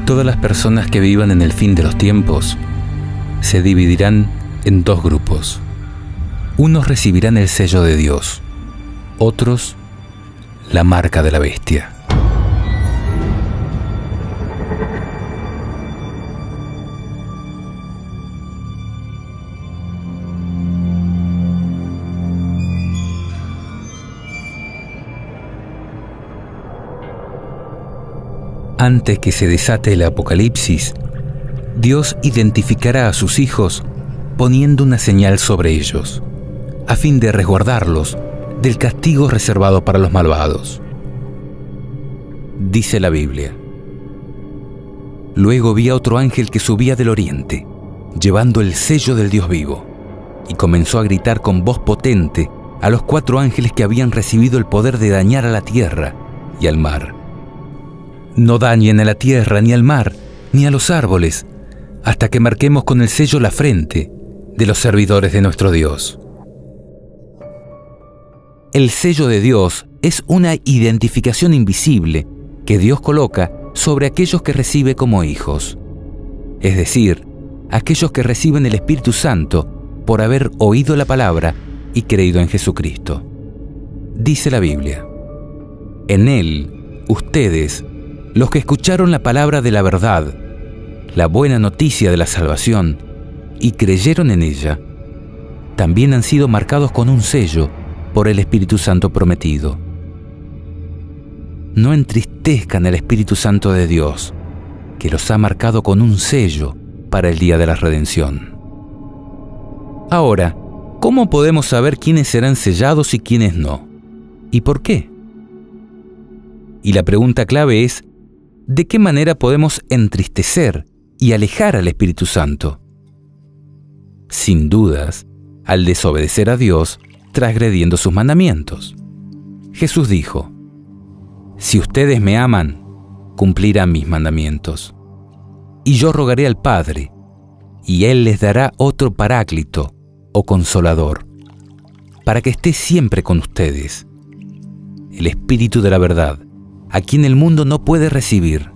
Todas las personas que vivan en el fin de los tiempos se dividirán en dos grupos. Unos recibirán el sello de Dios, otros la marca de la bestia. Antes que se desate el apocalipsis, Dios identificará a sus hijos poniendo una señal sobre ellos, a fin de resguardarlos del castigo reservado para los malvados. Dice la Biblia: Luego vi a otro ángel que subía del oriente, llevando el sello del Dios vivo, y comenzó a gritar con voz potente a los 4 ángeles que habían recibido el poder de dañar a la tierra y al mar. No dañen a la tierra, ni al mar, ni a los árboles, hasta que marquemos con el sello la frente de los servidores de nuestro Dios. El sello de Dios es una identificación invisible que Dios coloca sobre aquellos que recibe como hijos, es decir, aquellos que reciben el Espíritu Santo por haber oído la palabra y creído en Jesucristo. Dice la Biblia: En Él, ustedes, los que escucharon la palabra de la verdad, la buena noticia de la salvación, y creyeron en ella, también han sido marcados con un sello por el Espíritu Santo prometido. No entristezcan al Espíritu Santo de Dios, que los ha marcado con un sello para el día de la redención. Ahora, ¿cómo podemos saber quiénes serán sellados y quiénes no? ¿Y por qué? Y la pregunta clave es: ¿de qué manera podemos entristecer y alejar al Espíritu Santo? Sin dudas, al desobedecer a Dios, transgrediendo sus mandamientos. Jesús dijo: Si ustedes me aman, cumplirán mis mandamientos. Y yo rogaré al Padre, y Él les dará otro Paráclito o Consolador, para que esté siempre con ustedes, el Espíritu de la verdad, a quien el mundo no puede recibir,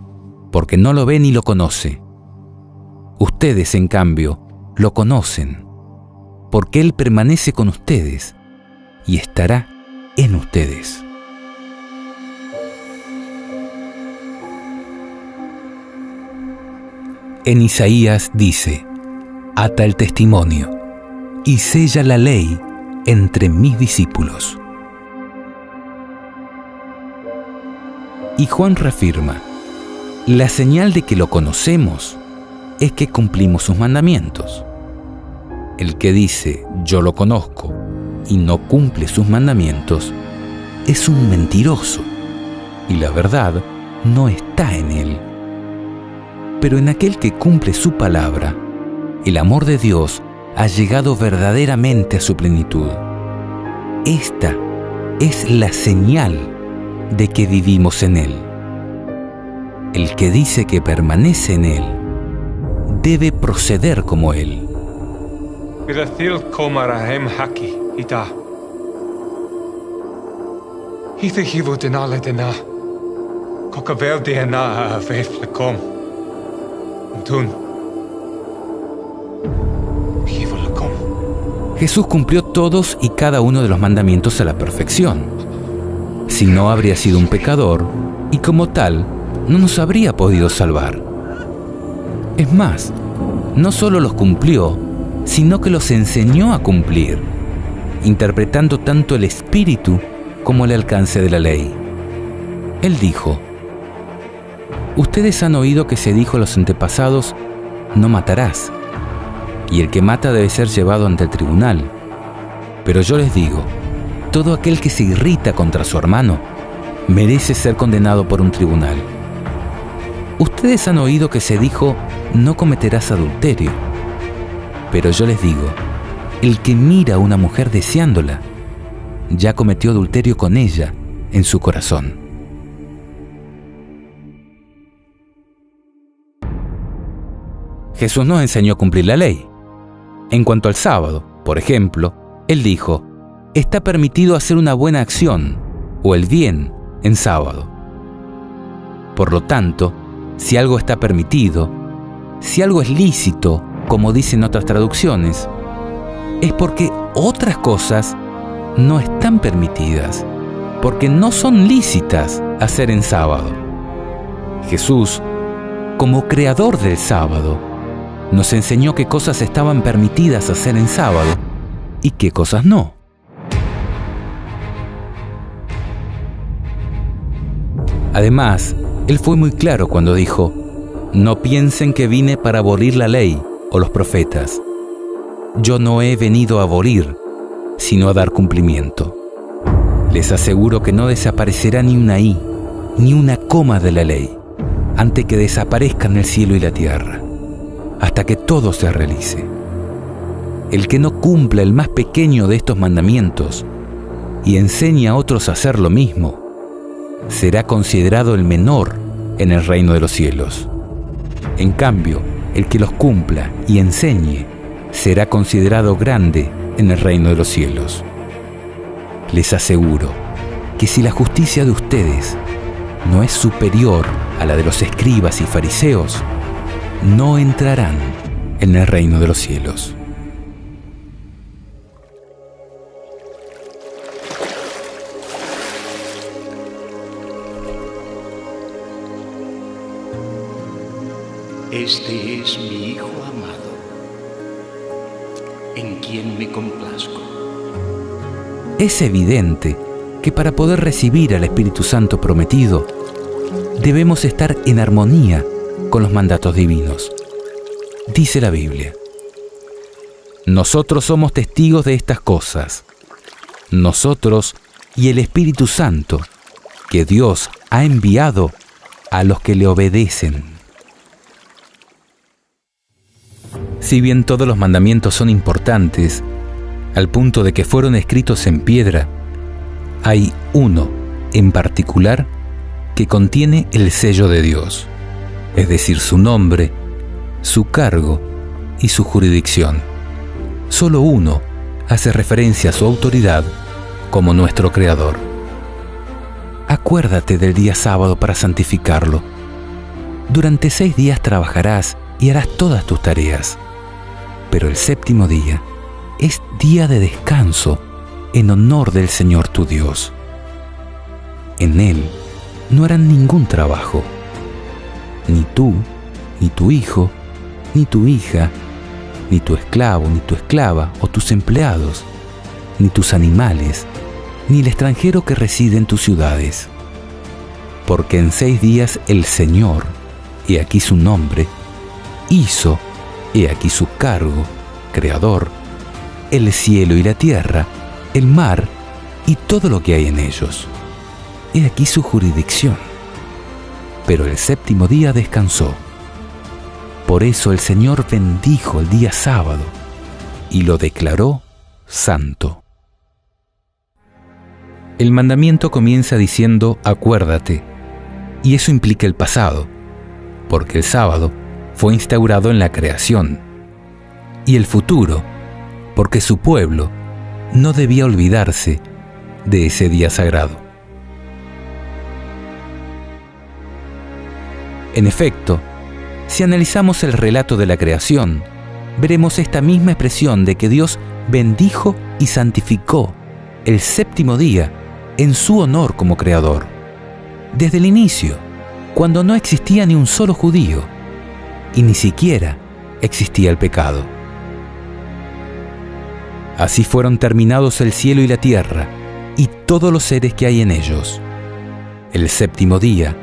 porque no lo ve ni lo conoce. Ustedes, en cambio, lo conocen, porque Él permanece con ustedes y estará en ustedes. En Isaías dice: Ata el testimonio y sella la ley entre mis discípulos. Y Juan reafirma: la señal de que lo conocemos es que cumplimos sus mandamientos. El que dice yo lo conozco y no cumple sus mandamientos es un mentiroso, y la verdad no está en él. Pero en aquel que cumple su palabra, el amor de Dios ha llegado verdaderamente a su plenitud. Esta es la señal de que vivimos en Él. El que dice que permanece en Él debe proceder como Él. Jesús cumplió todos y cada uno de los mandamientos a la perfección. Si no, habría sido un pecador y como tal no nos habría podido salvar. Es más, no solo los cumplió, sino que los enseñó a cumplir, interpretando tanto el espíritu como el alcance de la ley. Él dijo: Ustedes han oído que se dijo a los antepasados: no matarás, y el que mata debe ser llevado ante el tribunal. Pero yo les digo, todo aquel que se irrita contra su hermano merece ser condenado por un tribunal. Ustedes han oído que se dijo: no cometerás adulterio. Pero yo les digo, el que mira a una mujer deseándola, ya cometió adulterio con ella en su corazón. Jesús nos enseñó a cumplir la ley. En cuanto al sábado, por ejemplo, Él dijo: está permitido hacer una buena acción o el bien en sábado. Por lo tanto, si algo está permitido, si algo es lícito, como dicen otras traducciones, es porque otras cosas no están permitidas, porque no son lícitas hacer en sábado. Jesús, como creador del sábado, nos enseñó qué cosas estaban permitidas hacer en sábado y qué cosas no. Además, Él fue muy claro cuando dijo: no piensen que vine para abolir la ley o los profetas. Yo no he venido a abolir, sino a dar cumplimiento. Les aseguro que no desaparecerá ni una i, ni una coma de la ley, antes que desaparezcan el cielo y la tierra, hasta que todo se realice. El que no cumpla el más pequeño de estos mandamientos y enseñe a otros a hacer lo mismo, será considerado el menor en el reino de los cielos. En cambio, el que los cumpla y enseñe será considerado grande en el reino de los cielos. Les aseguro que si la justicia de ustedes no es superior a la de los escribas y fariseos, no entrarán en el reino de los cielos. Este es mi Hijo amado, en quien me complazco. Es evidente que para poder recibir al Espíritu Santo prometido, debemos estar en armonía con los mandatos divinos. Dice la Biblia: nosotros somos testigos de estas cosas, nosotros y el Espíritu Santo, que Dios ha enviado a los que le obedecen. Si bien todos los mandamientos son importantes, al punto de que fueron escritos en piedra, hay uno en particular que contiene el sello de Dios, es decir, su nombre, su cargo y su jurisdicción. Solo uno hace referencia a su autoridad como nuestro Creador. Acuérdate del día sábado para santificarlo. Durante 6 días trabajarás y harás todas tus tareas, pero el séptimo día es día de descanso en honor del Señor tu Dios. En él no harán ningún trabajo, ni tú, ni tu hijo, ni tu hija, ni tu esclavo, ni tu esclava o tus empleados, ni tus animales, ni el extranjero que reside en tus ciudades. Porque en 6 días el Señor, he aquí su nombre, hizo, he aquí su cargo, Creador, el cielo y la tierra, el mar y todo lo que hay en ellos. He aquí su jurisdicción. Pero el séptimo día descansó. Por eso el Señor bendijo el día sábado y lo declaró santo. El mandamiento comienza diciendo acuérdate, y eso implica el pasado, porque el sábado fue instaurado en la creación, y el futuro, porque su pueblo no debía olvidarse de ese día sagrado. En efecto, si analizamos el relato de la creación, veremos esta misma expresión de que Dios bendijo y santificó el séptimo día en su honor como Creador. Desde el inicio, cuando no existía ni un solo judío, y ni siquiera existía el pecado. Así fueron terminados el cielo y la tierra, y todos los seres que hay en ellos. El séptimo día,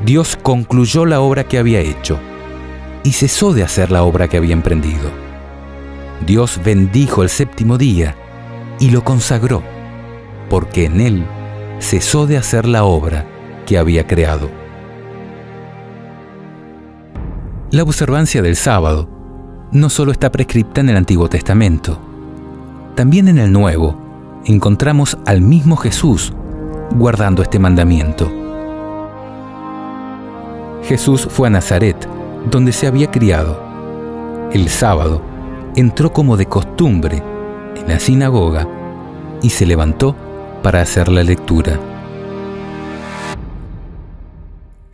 Dios concluyó la obra que había hecho, y cesó de hacer la obra que había emprendido. Dios bendijo el séptimo día, y lo consagró, porque en él cesó de hacer la obra que había creado. La observancia del sábado no solo está prescripta en el Antiguo Testamento, también en el Nuevo encontramos al mismo Jesús guardando este mandamiento. Jesús fue a Nazaret, donde se había criado. El sábado entró como de costumbre en la sinagoga y se levantó para hacer la lectura.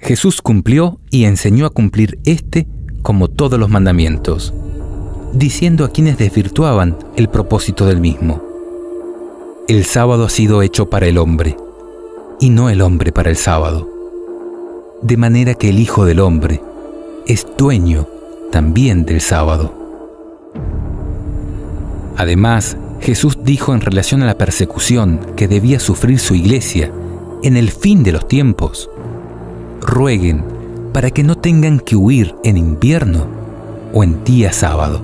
Jesús cumplió y enseñó a cumplir como todos los mandamientos, diciendo a quienes desvirtuaban el propósito del mismo: el sábado ha sido hecho para el hombre, y no el hombre para el sábado. De manera que el Hijo del Hombre es dueño también del sábado. Además, Jesús dijo en relación a la persecución que debía sufrir su iglesia en el fin de los tiempos: rueguen para que no tengan que huir en invierno o en día sábado.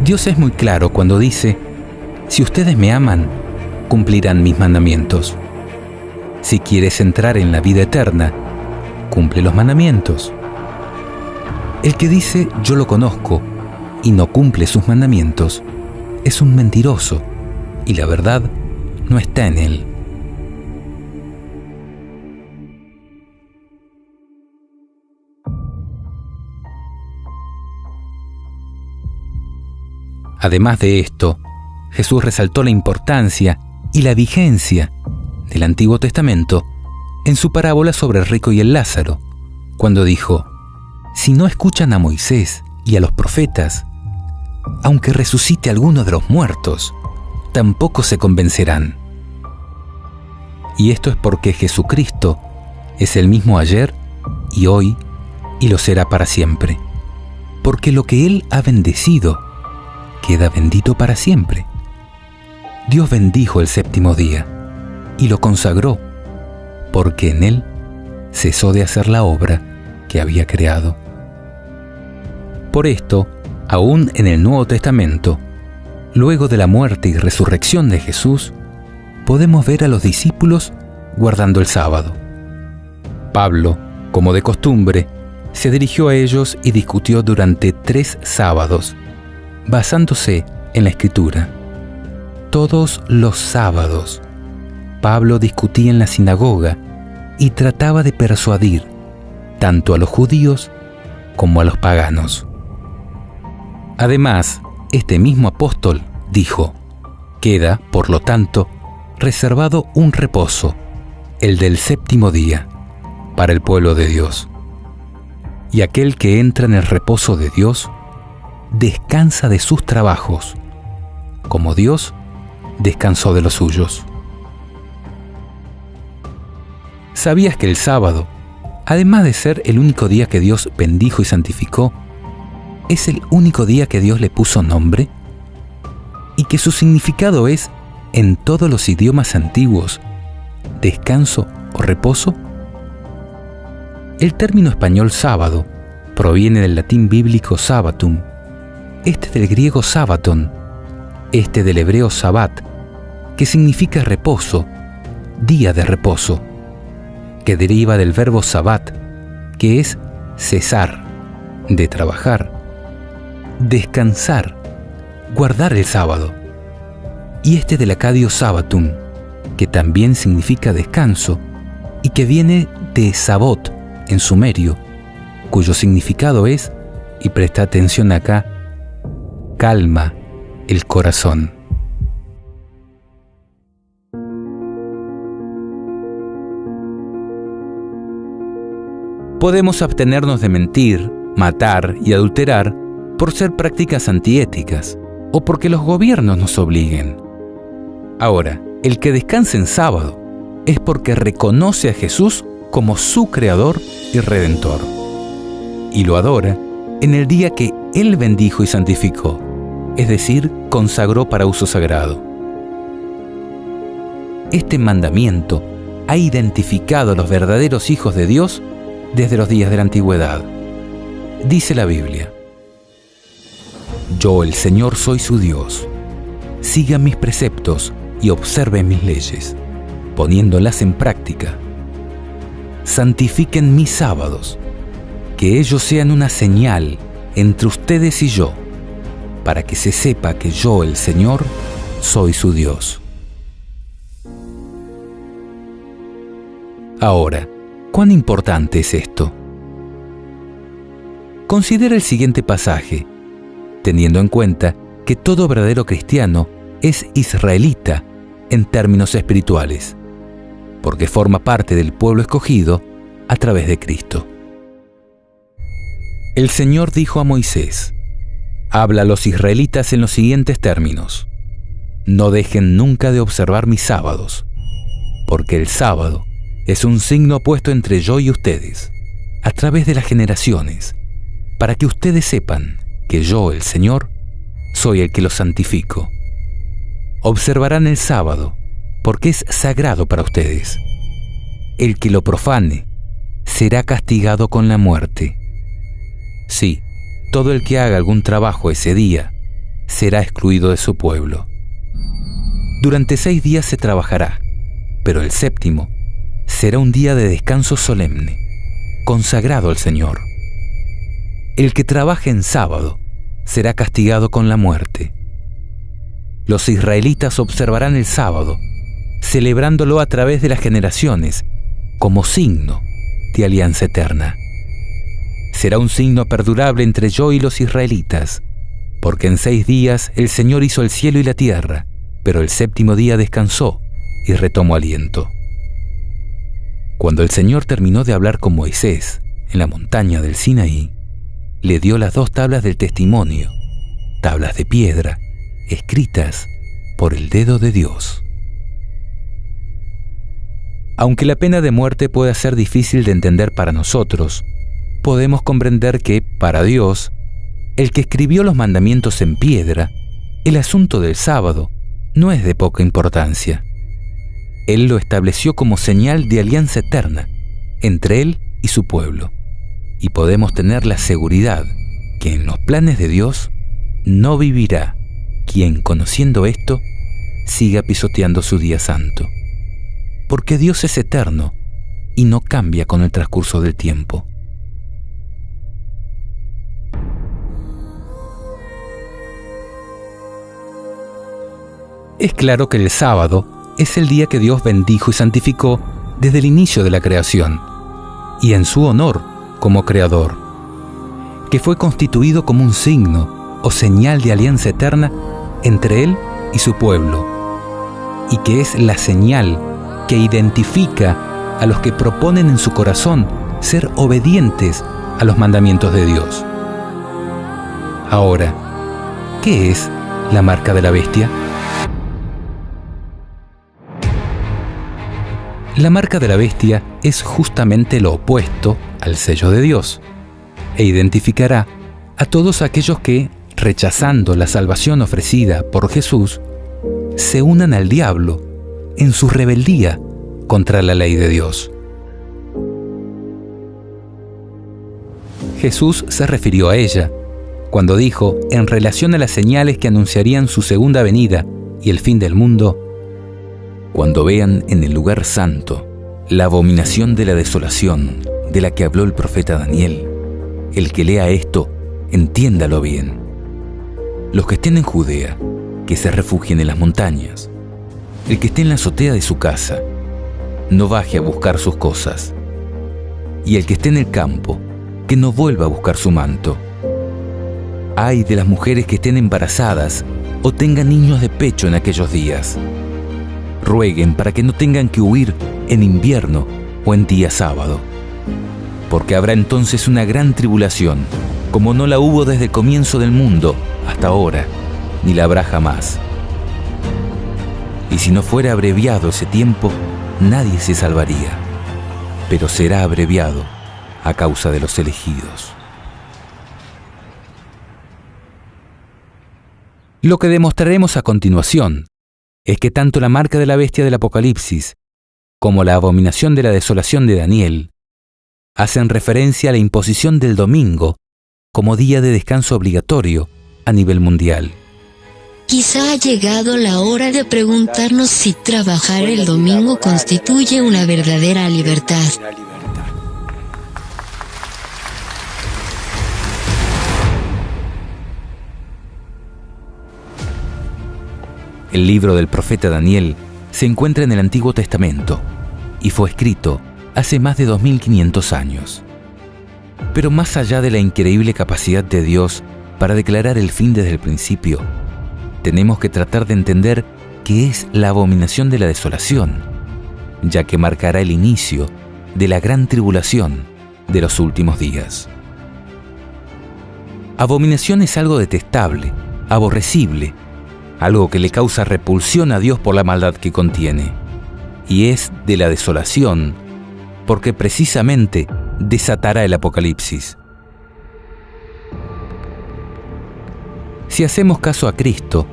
Dios es muy claro cuando dice: si ustedes me aman, cumplirán mis mandamientos. Si quieres entrar en la vida eterna, cumple los mandamientos. El que dice yo lo conozco y no cumple sus mandamientos es un mentiroso, y la verdad no está en él. Además de esto, Jesús resaltó la importancia y la vigencia del Antiguo Testamento en su parábola sobre el rico y el Lázaro, cuando dijo: si no escuchan a Moisés y a los profetas, aunque resucite alguno de los muertos, tampoco se convencerán. Y esto es porque Jesucristo es el mismo ayer y hoy y lo será para siempre, porque lo que Él ha bendecido queda bendito para siempre. Dios bendijo el séptimo día y lo consagró, porque en él cesó de hacer la obra que había creado. Por esto, aún en el Nuevo Testamento, luego de la muerte y resurrección de Jesús, podemos ver a los discípulos guardando el sábado. Pablo, como de costumbre, se dirigió a ellos y discutió durante 3 sábados, basándose en la Escritura. Todos los sábados, Pablo discutía en la sinagoga y trataba de persuadir tanto a los judíos como a los paganos. Además, este mismo apóstol dijo: queda, por lo tanto, reservado un reposo, el del séptimo día, para el pueblo de Dios. Y aquel que entra en el reposo de Dios descansa de sus trabajos, como Dios descansó de los suyos. ¿Sabías que el sábado, además de ser el único día que Dios bendijo y santificó, es el único día que Dios le puso nombre? Y que su significado es, en todos los idiomas antiguos, descanso o reposo. El término español sábado proviene del latín bíblico sabbatum, este del griego sabbaton, este del hebreo sabbat, que significa reposo, día de reposo, que deriva del verbo sabbat, que es cesar, de trabajar, descansar, guardar el sábado, y este del acadio sabbatum, que también significa descanso y que viene de sabot en sumerio, cuyo significado es, y presta atención acá, calma el corazón. Podemos abstenernos de mentir, matar y adulterar por ser prácticas antiéticas o porque los gobiernos nos obliguen. Ahora, el que descansa en sábado es porque reconoce a Jesús como su Creador y Redentor, y lo adora en el día que Él bendijo y santificó, es decir, consagró para uso sagrado. Este mandamiento ha identificado a los verdaderos hijos de Dios desde los días de la antigüedad. Dice la Biblia: yo, el Señor, soy su Dios. Sigan mis preceptos y observen mis leyes, poniéndolas en práctica. Santifiquen mis sábados, que ellos sean una señal entre ustedes y yo, para que se sepa que yo, el Señor, soy su Dios. Ahora, ¿cuán importante es esto? Considera el siguiente pasaje, teniendo en cuenta que todo verdadero cristiano es israelita en términos espirituales. porque forma parte del pueblo escogido a través de Cristo. El Señor dijo a Moisés: habla a los israelitas en los siguientes términos: no dejen nunca de observar mis sábados, porque el sábado es un signo puesto entre yo y ustedes, a través de las generaciones, para que ustedes sepan que yo, el Señor, soy el que los santifico. Observarán el sábado, porque es sagrado para ustedes. El que lo profane será castigado con la muerte. Sí, todo el que haga algún trabajo ese día será excluido de su pueblo. Durante 6 días se trabajará, pero el séptimo será un día de descanso solemne, consagrado al Señor. El que trabaje en sábado será castigado con la muerte. Los israelitas observarán el sábado, celebrándolo a través de las generaciones, como signo de alianza eterna. Será un signo perdurable entre yo y los israelitas, porque en 6 días el Señor hizo el cielo y la tierra, pero el séptimo día descansó y retomó aliento. Cuando el Señor terminó de hablar con Moisés en la montaña del Sinaí, le dio las 2 tablas del testimonio, tablas de piedra, escritas por el dedo de Dios. Aunque la pena de muerte pueda ser difícil de entender para nosotros, podemos comprender que, para Dios, el que escribió los mandamientos en piedra, el asunto del sábado no es de poca importancia. Él lo estableció como señal de alianza eterna entre Él y su pueblo, y podemos tener la seguridad que en los planes de Dios no vivirá quien, conociendo esto, siga pisoteando su día santo, porque Dios es eterno y no cambia con el transcurso del tiempo. Es claro que el sábado es el día que Dios bendijo y santificó desde el inicio de la creación, y en su honor como creador, que fue constituido como un signo o señal de alianza eterna entre Él y su pueblo, y que es la señal que identifica a los que proponen en su corazón ser obedientes a los mandamientos de Dios. Ahora, ¿qué es la marca de la bestia? La marca de la bestia es justamente lo opuesto al sello de Dios, e identificará a todos aquellos que, rechazando la salvación ofrecida por Jesús, se unan al diablo en su rebeldía contra la ley de Dios. Jesús se refirió a ella cuando dijo, en relación a las señales que anunciarían su segunda venida y el fin del mundo: cuando vean en el lugar santo la abominación de la desolación de la que habló el profeta Daniel, el que lea esto, entiéndalo bien. Los que estén en Judea, que se refugien en las montañas. El que esté en la azotea de su casa, no baje a buscar sus cosas. Y el que esté en el campo, que no vuelva a buscar su manto. Ay de las mujeres que estén embarazadas o tengan niños de pecho en aquellos días. Rueguen para que no tengan que huir en invierno o en día sábado, porque habrá entonces una gran tribulación, como no la hubo desde el comienzo del mundo hasta ahora, ni la habrá jamás. Y si no fuera abreviado ese tiempo, nadie se salvaría, pero será abreviado a causa de los elegidos. Lo que demostraremos a continuación es que tanto la marca de la bestia del Apocalipsis como la abominación de la desolación de Daniel hacen referencia a la imposición del domingo como día de descanso obligatorio a nivel mundial. Quizá ha llegado la hora de preguntarnos si trabajar el domingo constituye una verdadera libertad. El libro del profeta Daniel se encuentra en el Antiguo Testamento y fue escrito hace más de 2500 años. Pero más allá de la increíble capacidad de Dios para declarar el fin desde el principio, tenemos que tratar de entender qué es la abominación de la desolación ya que marcará el inicio de la gran tribulación de los últimos días. Abominación es algo detestable, aborrecible, algo que le causa repulsión a Dios por la maldad que contiene, y es de la desolación, porque precisamente desatará el Apocalipsis. Si hacemos caso a Cristo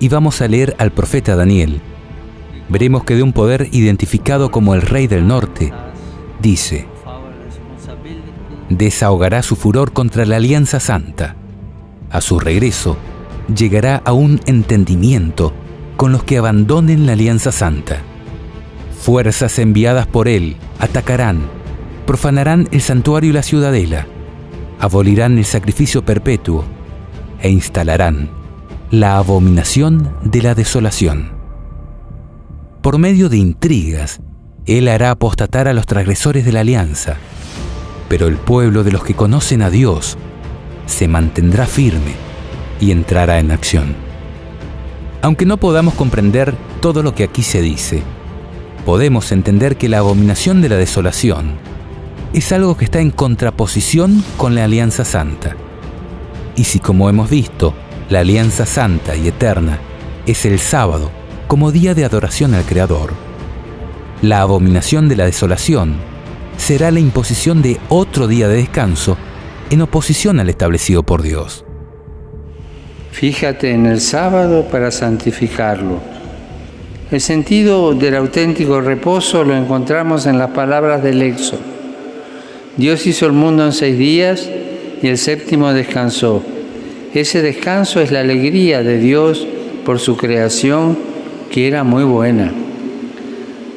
y vamos a leer al profeta Daniel, veremos que de un poder identificado como el Rey del Norte, dice: desahogará su furor contra la Alianza Santa. A su regreso, llegará a un entendimiento con los que abandonen la Alianza Santa. Fuerzas enviadas por él atacarán, profanarán el santuario y la ciudadela, abolirán el sacrificio perpetuo e instalarán la abominación de la desolación. Por medio de intrigas, él hará apostatar a los transgresores de la alianza, pero el pueblo de los que conocen a Dios se mantendrá firme y entrará en acción. Aunque no podamos comprender todo lo que aquí se dice, podemos entender que la abominación de la desolación es algo que está en contraposición con la Alianza Santa. Y si, como hemos visto, la Alianza Santa y Eterna es el sábado como día de adoración al Creador, la abominación de la desolación será la imposición de otro día de descanso en oposición al establecido por Dios. Fíjate en el sábado para santificarlo. El sentido del auténtico reposo lo encontramos en las palabras del Éxodo. Dios hizo el mundo en 6 días y el séptimo descansó. Ese descanso es la alegría de Dios por su creación, que era muy buena.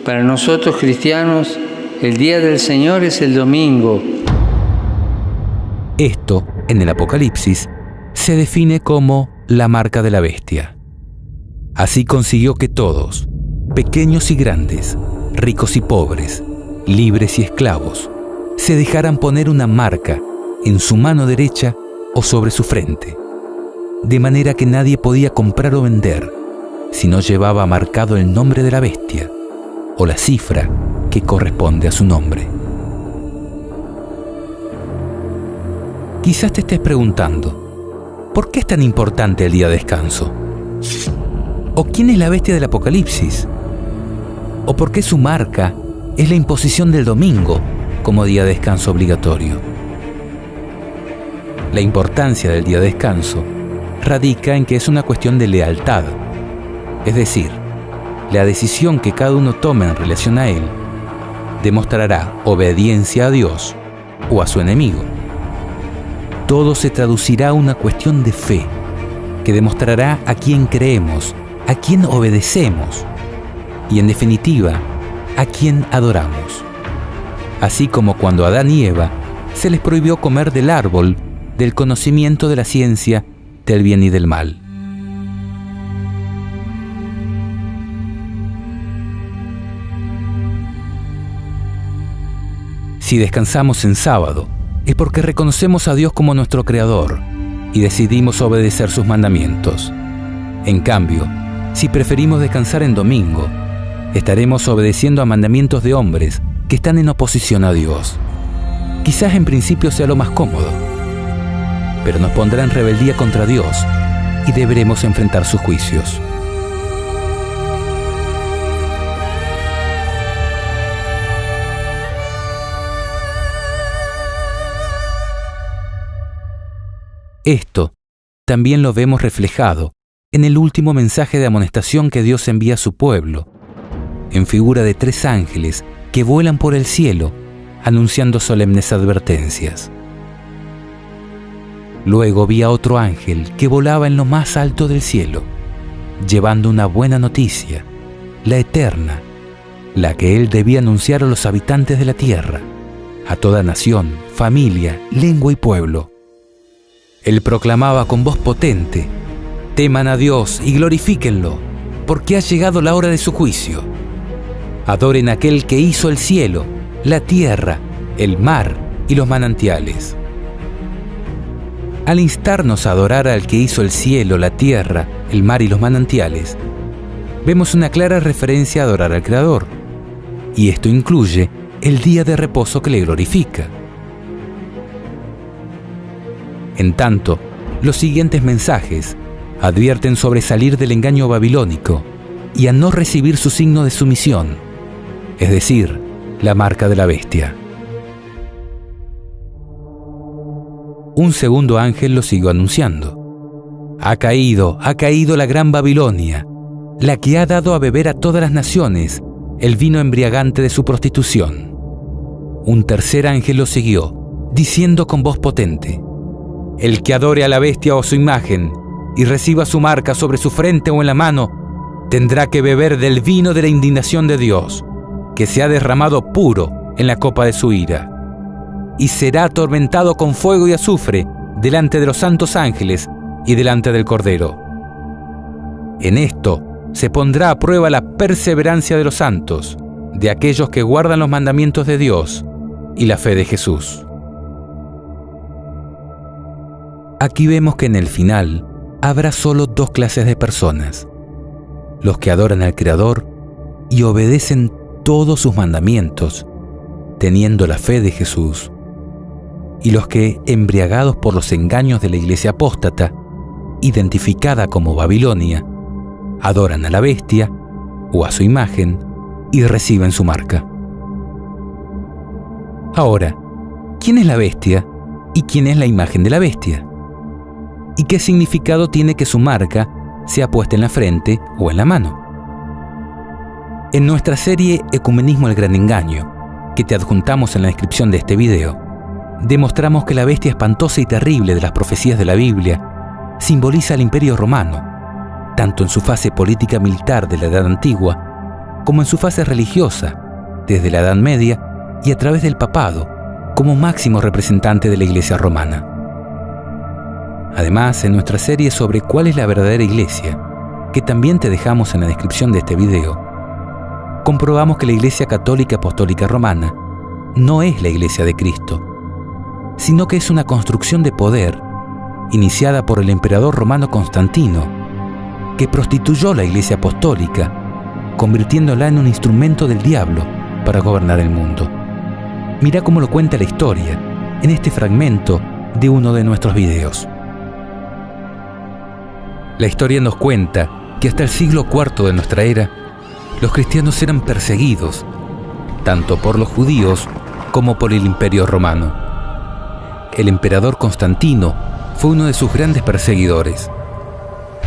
Para nosotros cristianos, el día del Señor es el domingo. Esto, en el Apocalipsis, se define como la marca de la bestia. Así consiguió que todos, pequeños y grandes, ricos y pobres, libres y esclavos, se dejaran poner una marca en su mano derecha o sobre su frente, de manera que nadie podía comprar o vender si no llevaba marcado el nombre de la bestia o la cifra que corresponde a su nombre. Quizás te estés preguntando, ¿por qué es tan importante el día de descanso? ¿O quién es la bestia del Apocalipsis? ¿O por qué su marca es la imposición del domingo como día de descanso obligatorio? La importancia del día de descanso radica en que es una cuestión de lealtad, es decir, la decisión que cada uno tome en relación a él demostrará obediencia a Dios o a su enemigo. Todo se traducirá a una cuestión de fe que demostrará a quién creemos, a quién obedecemos y, en definitiva, a quién adoramos. Así como cuando a Adán y Eva se les prohibió comer del árbol del conocimiento de la ciencia del bien y del mal. Si descansamos en sábado, es porque reconocemos a Dios como nuestro Creador y decidimos obedecer sus mandamientos. En cambio, si preferimos descansar en domingo, estaremos obedeciendo a mandamientos de hombres que están en oposición a Dios. Quizás en principio sea lo más cómodo, pero nos pondrá en rebeldía contra Dios y deberemos enfrentar sus juicios. Esto también lo vemos reflejado en el último mensaje de amonestación que Dios envía a su pueblo, en figura de 3 ángeles que vuelan por el cielo, anunciando solemnes advertencias. Luego vi a otro ángel que volaba en lo más alto del cielo, llevando una buena noticia, la eterna, la que él debía anunciar a los habitantes de la tierra, a toda nación, familia, lengua y pueblo. Él proclamaba con voz potente: teman a Dios y glorifíquenlo, porque ha llegado la hora de su juicio. Adoren a aquel que hizo el cielo, la tierra, el mar y los manantiales. Al instarnos a adorar al que hizo el cielo, la tierra, el mar y los manantiales, vemos una clara referencia a adorar al Creador. y esto incluye el día de reposo que le glorifica. En tanto, los siguientes mensajes advierten sobre salir del engaño babilónico y a no recibir su signo de sumisión, es decir, la marca de la bestia. Un segundo ángel lo siguió anunciando: ha caído la gran Babilonia, la que ha dado a beber a todas las naciones el vino embriagante de su prostitución. Un tercer ángel lo siguió, diciendo con voz potente: el que adore a la bestia o su imagen y reciba su marca sobre su frente o en la mano, tendrá que beber del vino de la indignación de Dios, que se ha derramado puro en la copa de su ira, y será atormentado con fuego y azufre delante de los santos ángeles y delante del Cordero. En esto se pondrá a prueba la perseverancia de los santos, de aquellos que guardan los mandamientos de Dios y la fe de Jesús. Aquí vemos que en el final habrá solo dos clases de personas: los que adoran al Creador y obedecen todos sus mandamientos, teniendo la fe de Jesús, y los que, embriagados por los engaños de la iglesia apóstata, identificada como Babilonia, adoran a la bestia o a su imagen y reciben su marca. Ahora, ¿quién es la bestia y quién es la imagen de la bestia? ¿Y qué significado tiene que su marca sea puesta en la frente o en la mano? En nuestra serie Ecumenismo el Gran Engaño, que te adjuntamos en la descripción de este video, demostramos que la bestia espantosa y terrible de las profecías de la Biblia simboliza al Imperio Romano, tanto en su fase política militar de la Edad Antigua, como en su fase religiosa, desde la Edad Media y a través del papado, como máximo representante de la Iglesia romana. Además, en nuestra serie sobre cuál es la verdadera iglesia, que también te dejamos en la descripción de este video, comprobamos que la Iglesia Católica Apostólica Romana no es la Iglesia de Cristo, sino que es una construcción de poder iniciada por el emperador romano Constantino, que prostituyó la Iglesia Apostólica, convirtiéndola en un instrumento del diablo para gobernar el mundo. Mira cómo lo cuenta la historia en este fragmento de uno de nuestros videos. La historia nos cuenta que hasta el siglo IV de nuestra era, los cristianos eran perseguidos, tanto por los judíos como por el Imperio Romano. El emperador Constantino fue uno de sus grandes perseguidores.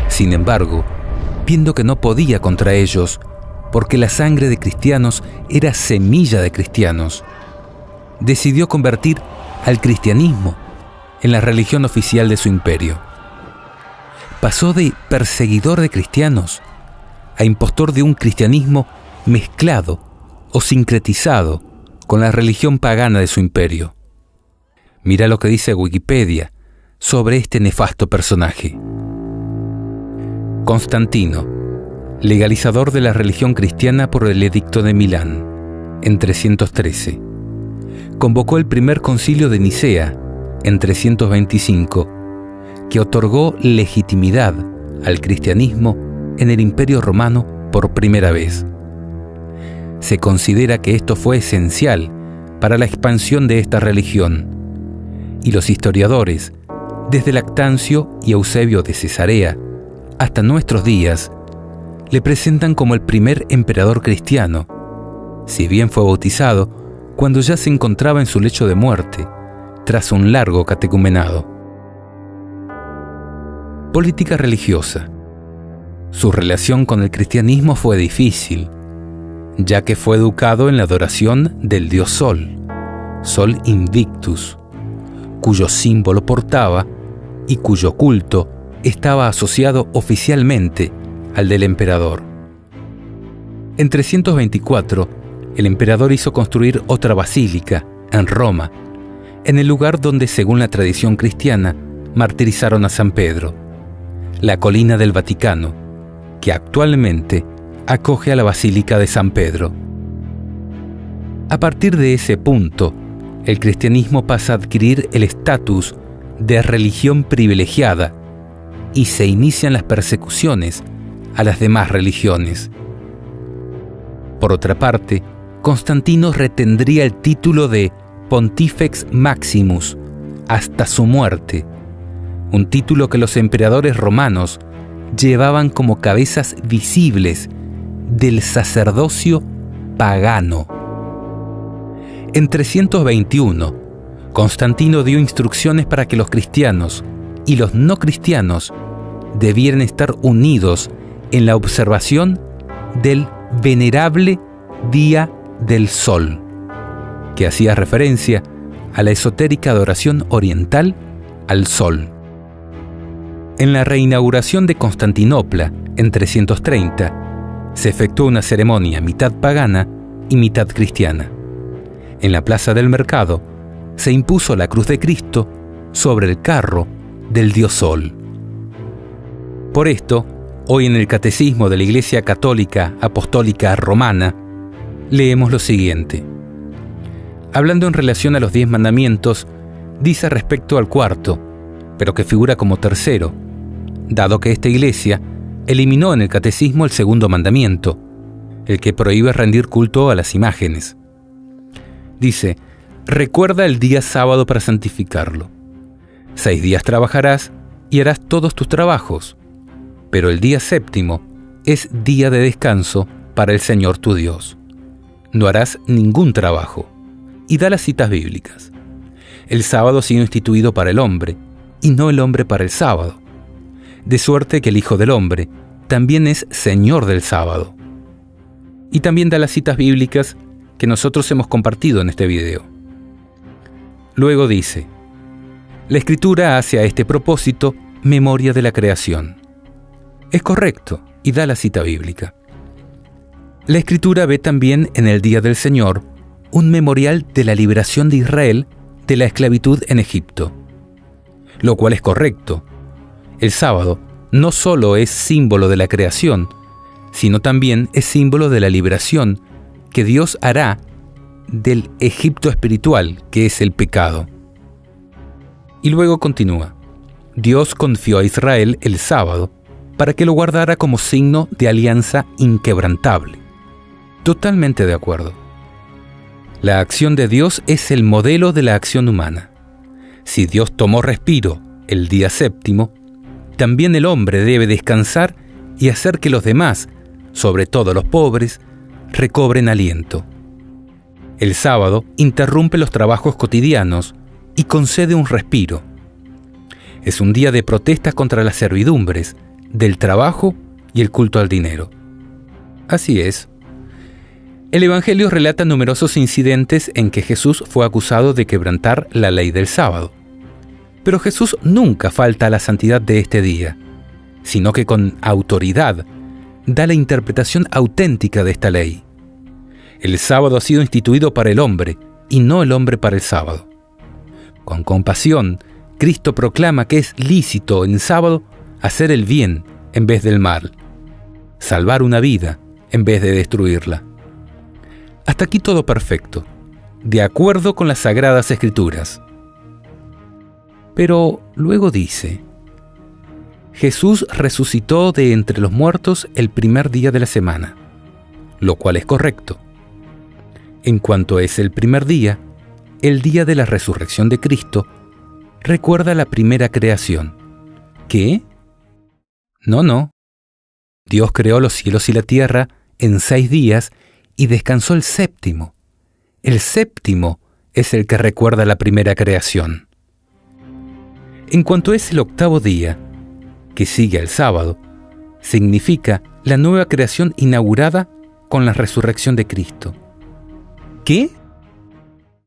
Sin embargo, viendo que no podía contra ellos, porque la sangre de cristianos era semilla de cristianos, decidió convertir al cristianismo en la religión oficial de su imperio. Pasó de perseguidor de cristianos a impostor de un cristianismo mezclado o sincretizado con la religión pagana de su imperio. Mira lo que dice Wikipedia sobre este nefasto personaje. Constantino, legalizador de la religión cristiana por el Edicto de Milán, en 313. Convocó el primer concilio de Nicea, en 325, que otorgó legitimidad al cristianismo en el Imperio Romano por primera vez. Se considera que esto fue esencial para la expansión de esta religión, y los historiadores, desde Lactancio y Eusebio de Cesarea hasta nuestros días, le presentan como el primer emperador cristiano, si bien fue bautizado cuando ya se encontraba en su lecho de muerte, tras un largo catecumenado. Política religiosa. Su relación con el cristianismo fue difícil, ya que fue educado en la adoración del dios Sol, Sol Invictus, cuyo símbolo portaba y cuyo culto estaba asociado oficialmente al del emperador. En 324, el emperador hizo construir otra basílica en Roma, en el lugar donde, según la tradición cristiana, martirizaron a San Pedro, la colina del Vaticano, que actualmente acoge a la Basílica de San Pedro. A partir de ese punto, el cristianismo pasa a adquirir el estatus de religión privilegiada y se inician las persecuciones a las demás religiones. Por otra parte, Constantino retendría el título de Pontifex Maximus hasta su muerte, un título que los emperadores romanos llevaban como cabezas visibles del sacerdocio pagano. En 321, Constantino dio instrucciones para que los cristianos y los no cristianos debieran estar unidos en la observación del venerable Día del Sol, que hacía referencia a la esotérica adoración oriental al Sol. En la reinauguración de Constantinopla, en 330, se efectuó una ceremonia mitad pagana y mitad cristiana. En la plaza del mercado se impuso la cruz de Cristo sobre el carro del dios Sol. Por esto, hoy en el Catecismo de la Iglesia Católica Apostólica Romana, leemos lo siguiente. Hablando en relación a los 10 mandamientos, dice respecto al cuarto, pero que figura como tercero, dado que esta Iglesia eliminó en el Catecismo el segundo mandamiento, el que prohíbe rendir culto a las imágenes. Dice: recuerda el día sábado para santificarlo. 6 días trabajarás y harás todos tus trabajos, pero el día séptimo es día de descanso para el Señor tu Dios. No harás ningún trabajo. Y da las citas bíblicas. El sábado ha sido instituido para el hombre, y no el hombre para el sábado. De suerte que el Hijo del Hombre también es Señor del sábado. Y también da las citas bíblicas que nosotros hemos compartido en este video. Luego dice: la Escritura hace a este propósito memoria de la creación. Es correcto, y da la cita bíblica. La Escritura ve también en el Día del Señor un memorial de la liberación de Israel de la esclavitud en Egipto, lo cual es correcto. El sábado no solo es símbolo de la creación, sino también es símbolo de la liberación que Dios hará del Egipto espiritual, que es el pecado. Y luego continúa: Dios confió a Israel el sábado para que lo guardara como signo de alianza inquebrantable. Totalmente de acuerdo. La acción de Dios es el modelo de la acción humana. Si Dios tomó respiro el día séptimo, también el hombre debe descansar y hacer que los demás, sobre todo los pobres, recobren aliento. El sábado interrumpe los trabajos cotidianos y concede un respiro. Es un día de protesta contra las servidumbres, del trabajo y el culto al dinero. Así es. El Evangelio relata numerosos incidentes en que Jesús fue acusado de quebrantar la ley del sábado. Pero Jesús nunca falta a la santidad de este día, sino que con autoridad da la interpretación auténtica de esta ley. El sábado ha sido instituido para el hombre y no el hombre para el sábado. Con compasión, Cristo proclama que es lícito en sábado hacer el bien en vez del mal, salvar una vida en vez de destruirla. Hasta aquí todo perfecto, de acuerdo con las Sagradas Escrituras. Pero luego dice: Jesús resucitó de entre los muertos el primer día de la semana, lo cual es correcto. En cuanto es el primer día, el día de la resurrección de Cristo, recuerda la primera creación. ¿Qué? No. Dios creó los cielos y la tierra en 6 días y descansó el séptimo. El séptimo es el que recuerda la primera creación. En cuanto es el octavo día, que sigue al sábado, significa la nueva creación inaugurada con la resurrección de Cristo. ¿Qué?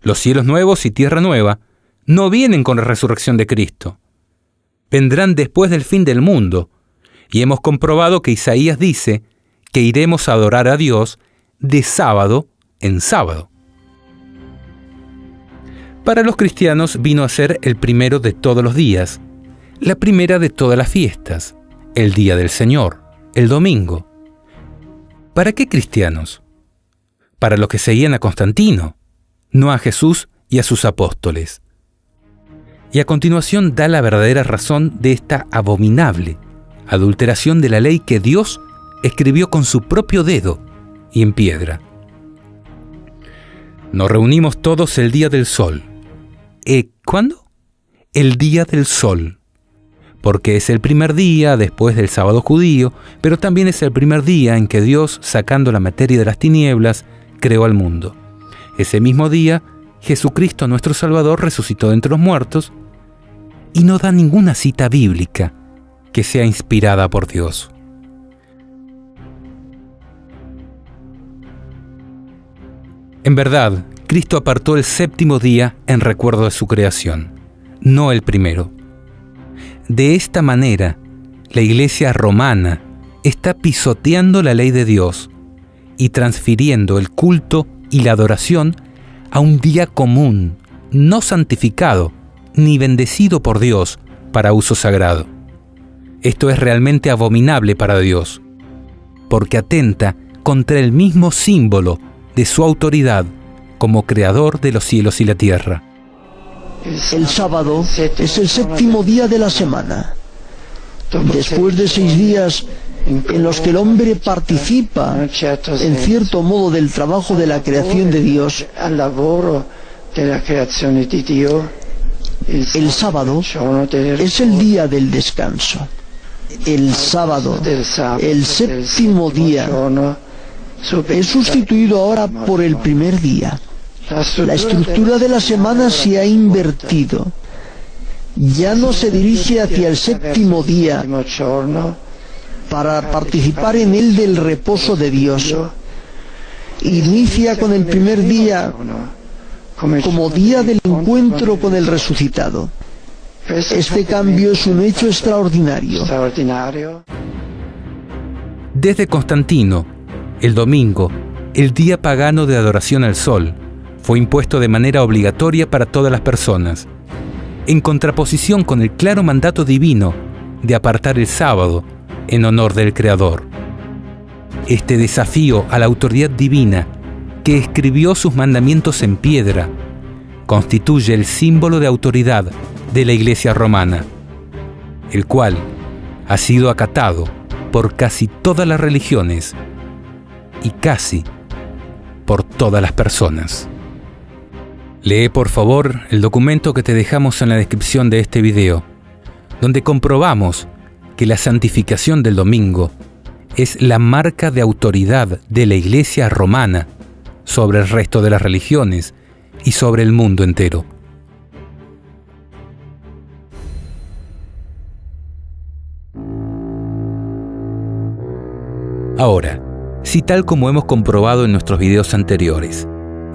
Los cielos nuevos y tierra nueva no vienen con la resurrección de Cristo. Vendrán después del fin del mundo, y hemos comprobado que Isaías dice que iremos a adorar a Dios de sábado en sábado. Para los cristianos vino a ser el primero de todos los días, la primera de todas las fiestas, el día del Señor, el domingo. ¿Para qué cristianos? Para los que seguían a Constantino, no a Jesús y a sus apóstoles. Y a continuación da la verdadera razón de esta abominable adulteración de la ley que Dios escribió con su propio dedo y en piedra. Nos reunimos todos el día del sol. ¿Cuándo? El día del sol. Porque es el primer día después del sábado judío, pero también es el primer día en que Dios, sacando la materia de las tinieblas, creó al mundo. Ese mismo día, Jesucristo, nuestro Salvador, resucitó de entre los muertos y no da ninguna cita bíblica que sea inspirada por Dios. En verdad, Cristo apartó el séptimo día en recuerdo de su creación, no el primero. De esta manera, la Iglesia romana está pisoteando la ley de Dios y transfiriendo el culto y la adoración a un día común, no santificado ni bendecido por Dios para uso sagrado. Esto es realmente abominable para Dios, porque atenta contra el mismo símbolo de su autoridad como creador de los cielos y la tierra. El sábado es el séptimo día de la semana. Después de 6 días en los que el hombre participa en cierto modo del trabajo de la creación de Dios, el sábado es el día del descanso. El sábado, el séptimo día, es sustituido ahora por el primer día. La estructura de la semana se ha invertido. Ya no se dirige hacia el séptimo día para participar en él del reposo de Dios. Inicia con el primer día como día del encuentro con el resucitado. Este cambio es un hecho extraordinario. Desde Constantino, el domingo, el día pagano de adoración al sol, fue impuesto de manera obligatoria para todas las personas, en contraposición con el claro mandato divino de apartar el sábado en honor del Creador. Este desafío a la autoridad divina, que escribió sus mandamientos en piedra, constituye el símbolo de autoridad de la Iglesia romana, el cual ha sido acatado por casi todas las religiones y casi por todas las personas. Lee por favor el documento que te dejamos en la descripción de este video, donde comprobamos que la santificación del domingo es la marca de autoridad de la Iglesia romana sobre el resto de las religiones y sobre el mundo entero. Ahora, si tal como hemos comprobado en nuestros videos anteriores,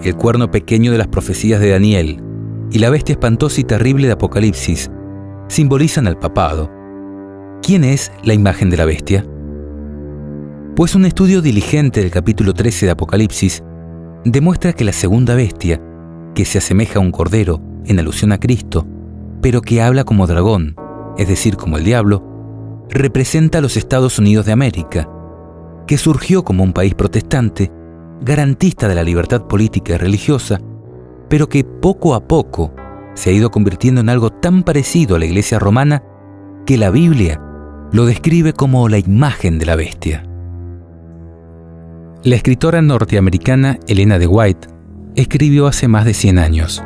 el cuerno pequeño de las profecías de Daniel y la bestia espantosa y terrible de Apocalipsis simbolizan al papado, ¿quién es la imagen de la bestia? Pues un estudio diligente del capítulo 13 de Apocalipsis demuestra que la segunda bestia, que se asemeja a un cordero en alusión a Cristo, pero que habla como dragón, es decir, como el diablo, representa a los Estados Unidos de América, que surgió como un país protestante, garantista de la libertad política y religiosa, pero que poco a poco se ha ido convirtiendo en algo tan parecido a la Iglesia romana que la Biblia lo describe como la imagen de la bestia. La escritora norteamericana Elena de White escribió hace más de 100 años: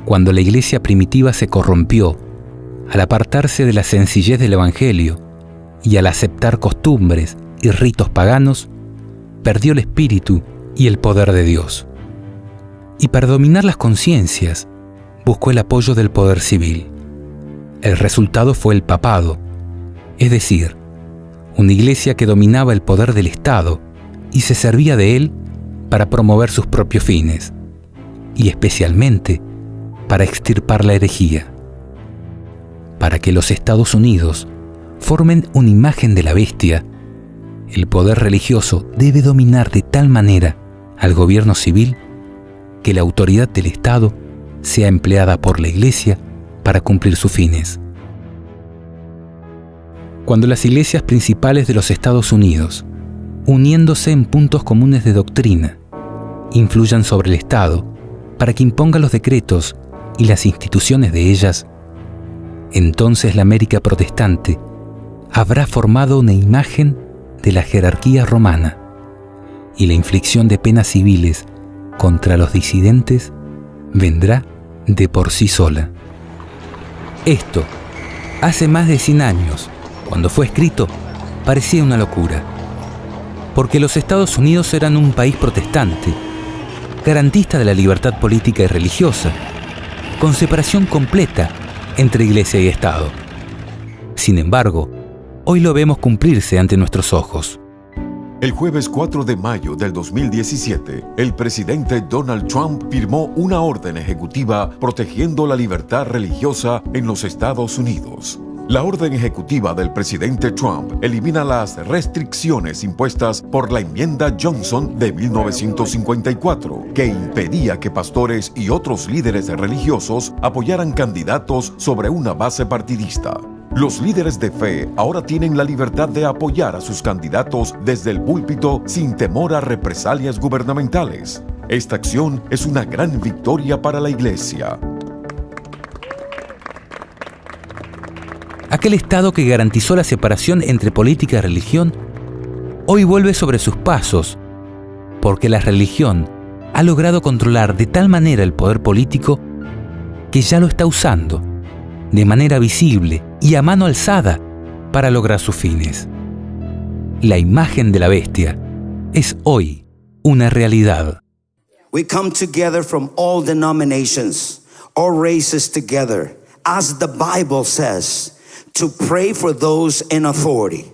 cuando la Iglesia primitiva se corrompió al apartarse de la sencillez del Evangelio y al aceptar costumbres y ritos paganos, perdió el espíritu y el poder de Dios. Y para dominar las conciencias, buscó el apoyo del poder civil. El resultado fue el papado, es decir, una iglesia que dominaba el poder del Estado y se servía de él para promover sus propios fines, y especialmente para extirpar la herejía. Para que los Estados Unidos formen una imagen de la bestia, el poder religioso debe dominar de tal manera al gobierno civil que la autoridad del Estado sea empleada por la Iglesia para cumplir sus fines. Cuando las iglesias principales de los Estados Unidos, uniéndose en puntos comunes de doctrina, influyan sobre el Estado para que imponga los decretos y las instituciones de ellas, entonces la América protestante habrá formado una imagen de la jerarquía romana, y la inflicción de penas civiles contra los disidentes vendrá de por sí sola. Esto, hace más de 100 años, cuando fue escrito, parecía una locura, porque los Estados Unidos eran un país protestante, garantista de la libertad política y religiosa, con separación completa entre Iglesia y Estado. Sin embargo, hoy lo vemos cumplirse ante nuestros ojos. El jueves 4 de mayo del 2017, el presidente Donald Trump firmó una orden ejecutiva protegiendo la libertad religiosa en los Estados Unidos. La orden ejecutiva del presidente Trump elimina las restricciones impuestas por la enmienda Johnson de 1954, que impedía que pastores y otros líderes religiosos apoyaran candidatos sobre una base partidista. Los líderes de fe ahora tienen la libertad de apoyar a sus candidatos desde el púlpito sin temor a represalias gubernamentales. Esta acción es una gran victoria para la Iglesia. Aquel Estado que garantizó la separación entre política y religión, hoy vuelve sobre sus pasos, porque la religión ha logrado controlar de tal manera el poder político que ya lo está usando de manera visible y a mano alzada para lograr sus fines. La imagen de la bestia es hoy una realidad. We come together from all denominations, all races together, as the Bible says, to pray for those in authority.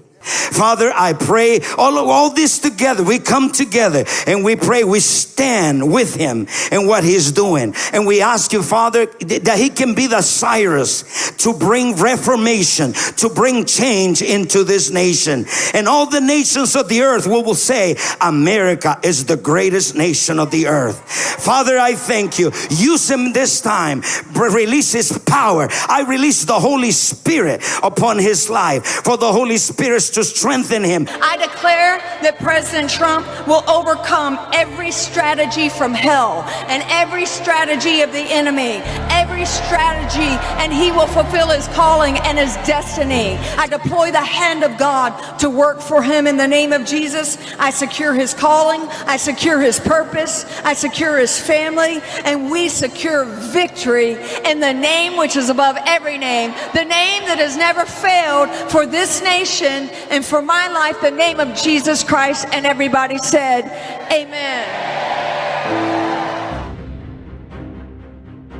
Father, I pray all this together. We come together and we pray. We stand with him in what he's doing. And we ask you, Father, that he can be the Cyrus to bring reformation, to bring change into this nation. And all the nations of the earth will say, America is the greatest nation of the earth. Father, I thank you. Use him this time. Release his power. I release the Holy Spirit upon his life. For the Holy Spirit to strengthen him. I declare that President Trump will overcome every strategy from hell and every strategy of the enemy, every strategy, and he will fulfill his calling and his destiny. I deploy the hand of God to work for him in the name of Jesus. I secure his calling, I secure his purpose, I secure his family, and we secure victory in the name which is above every name, the name that has never failed for this nation and for my life, the name of Jesus Christ. And everybody said, Amen.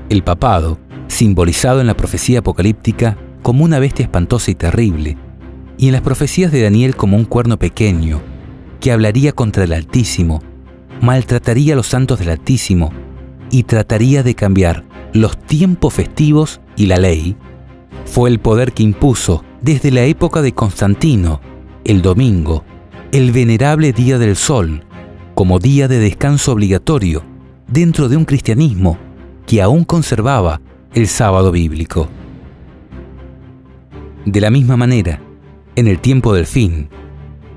El papado, simbolizado en la profecía apocalíptica como una bestia espantosa y terrible, y en las profecías de Daniel como un cuerno pequeño, que hablaría contra el Altísimo, maltrataría a los santos del Altísimo y trataría de cambiar los tiempos festivos y la ley, fue el poder que impuso desde la época de Constantino el domingo, el venerable Día del Sol, como día de descanso obligatorio dentro de un cristianismo que aún conservaba el sábado bíblico. De la misma manera, en el tiempo del fin,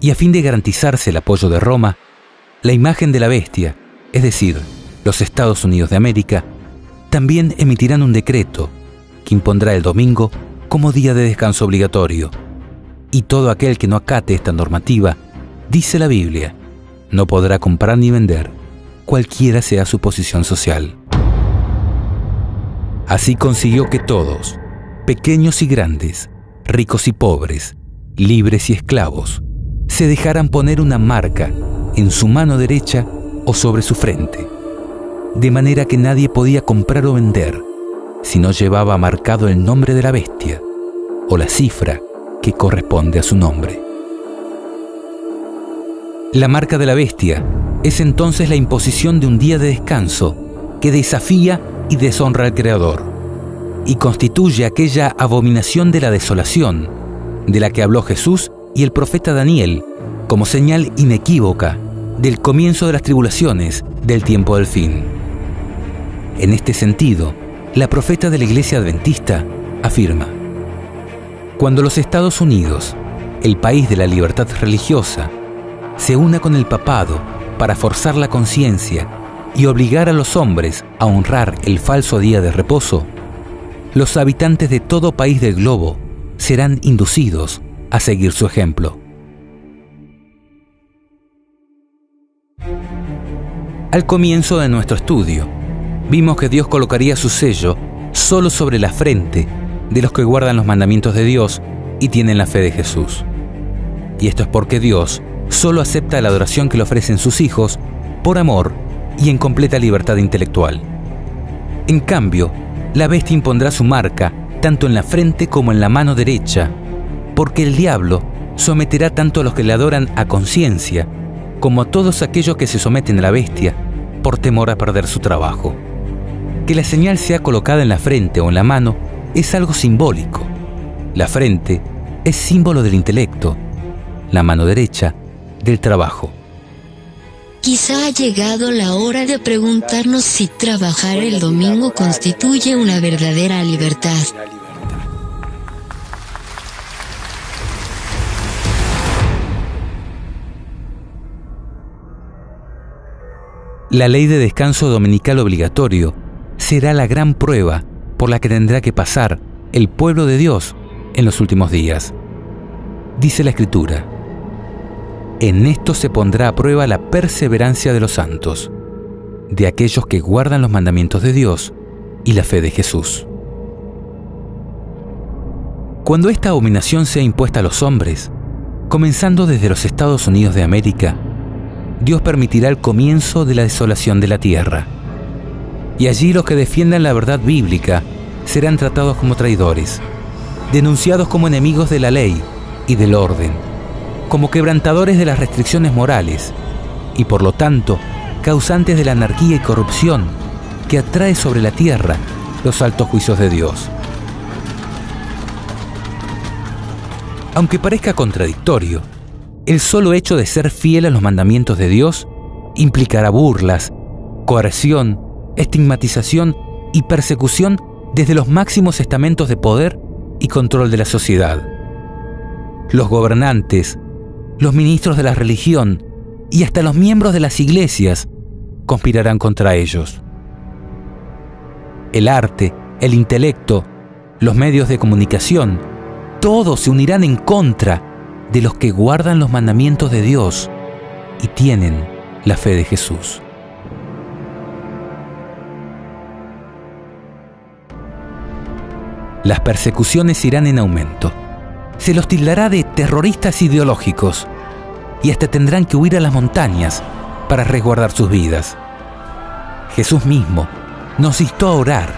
y a fin de garantizarse el apoyo de Roma, la imagen de la bestia, es decir, los Estados Unidos de América, también emitirán un decreto que impondrá el domingo como día de descanso obligatorio. Y todo aquel que no acate esta normativa, dice la Biblia, no podrá comprar ni vender, cualquiera sea su posición social. Así consiguió que todos, pequeños y grandes, ricos y pobres, libres y esclavos, se dejaran poner una marca en su mano derecha o sobre su frente, de manera que nadie podía comprar o vender si no llevaba marcado el nombre de la bestia o la cifra que corresponde a su nombre. La marca de la bestia es entonces la imposición de un día de descanso que desafía y deshonra al Creador y constituye aquella abominación de la desolación de la que habló Jesús y el profeta Daniel como señal inequívoca del comienzo de las tribulaciones del tiempo del fin. En este sentido, la profeta de la Iglesia Adventista afirma: cuando los Estados Unidos, el país de la libertad religiosa, se una con el papado para forzar la conciencia y obligar a los hombres a honrar el falso día de reposo, los habitantes de todo país del globo serán inducidos a seguir su ejemplo. Al comienzo de nuestro estudio, vimos que Dios colocaría su sello solo sobre la frente de los que guardan los mandamientos de Dios y tienen la fe de Jesús. Y esto es porque Dios solo acepta la adoración que le ofrecen sus hijos por amor y en completa libertad intelectual. En cambio, la bestia impondrá su marca tanto en la frente como en la mano derecha, porque el diablo someterá tanto a los que le adoran a conciencia como a todos aquellos que se someten a la bestia por temor a perder su trabajo. Que la señal sea colocada en la frente o en la mano es algo simbólico. La frente es símbolo del intelecto, la mano derecha del trabajo. Quizá ha llegado la hora de preguntarnos si trabajar el domingo constituye una verdadera libertad. La ley de descanso dominical obligatorio será la gran prueba por la que tendrá que pasar el pueblo de Dios en los últimos días. Dice la Escritura: en esto se pondrá a prueba la perseverancia de los santos, de aquellos que guardan los mandamientos de Dios y la fe de Jesús. Cuando esta abominación sea impuesta a los hombres, comenzando desde los Estados Unidos de América, Dios permitirá el comienzo de la desolación de la tierra. Y allí los que defiendan la verdad bíblica serán tratados como traidores, denunciados como enemigos de la ley y del orden, como quebrantadores de las restricciones morales y por lo tanto causantes de la anarquía y corrupción que atrae sobre la tierra los altos juicios de Dios. Aunque parezca contradictorio, el solo hecho de ser fiel a los mandamientos de Dios implicará burlas, coerción, estigmatización y persecución desde los máximos estamentos de poder y control de la sociedad. Los gobernantes, los ministros de la religión y hasta los miembros de las iglesias conspirarán contra ellos. El arte, el intelecto, los medios de comunicación, todos se unirán en contra de los que guardan los mandamientos de Dios y tienen la fe de Jesús. Las persecuciones irán en aumento. Se los tildará de terroristas ideológicos y hasta tendrán que huir a las montañas para resguardar sus vidas. Jesús mismo nos instó a orar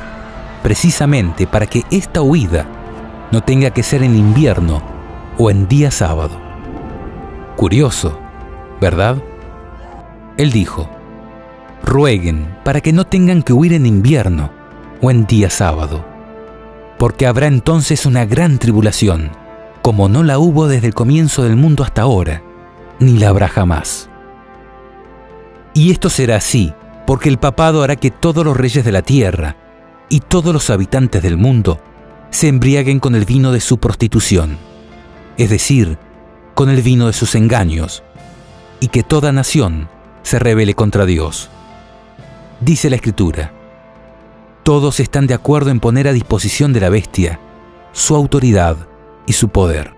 precisamente para que esta huida no tenga que ser en invierno o en día sábado. Curioso, ¿verdad? Él dijo: rueguen para que no tengan que huir en invierno o en día sábado, porque habrá entonces una gran tribulación, como no la hubo desde el comienzo del mundo hasta ahora, ni la habrá jamás. Y esto será así, porque el papado hará que todos los reyes de la tierra y todos los habitantes del mundo se embriaguen con el vino de su prostitución, es decir, con el vino de sus engaños, y que toda nación se rebele contra Dios. Dice la Escritura: todos están de acuerdo en poner a disposición de la bestia su autoridad y su poder.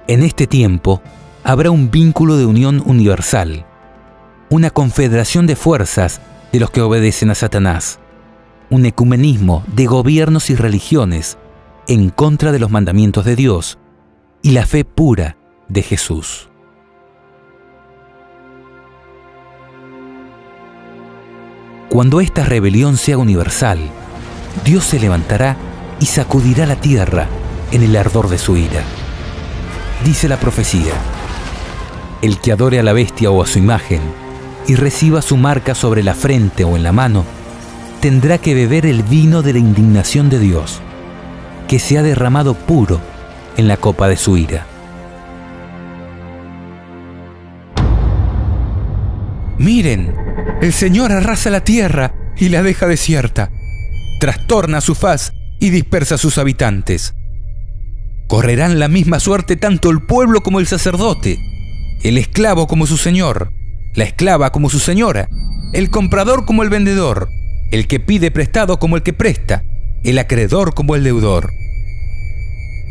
En este tiempo habrá un vínculo de unión universal, una confederación de fuerzas de los que obedecen a Satanás, un ecumenismo de gobiernos y religiones en contra de los mandamientos de Dios y la fe pura de Jesús. Cuando esta rebelión sea universal, Dios se levantará y sacudirá la tierra en el ardor de su ira. Dice la profecía: el que adore a la bestia o a su imagen y reciba su marca sobre la frente o en la mano, tendrá que beber el vino de la indignación de Dios, que se ha derramado puro en la copa de su ira. Miren, el Señor arrasa la tierra y la deja desierta, trastorna su faz y dispersa a sus habitantes. Correrán la misma suerte tanto el pueblo como el sacerdote, el esclavo como su señor, la esclava como su señora, el comprador como el vendedor, el que pide prestado como el que presta, el acreedor como el deudor.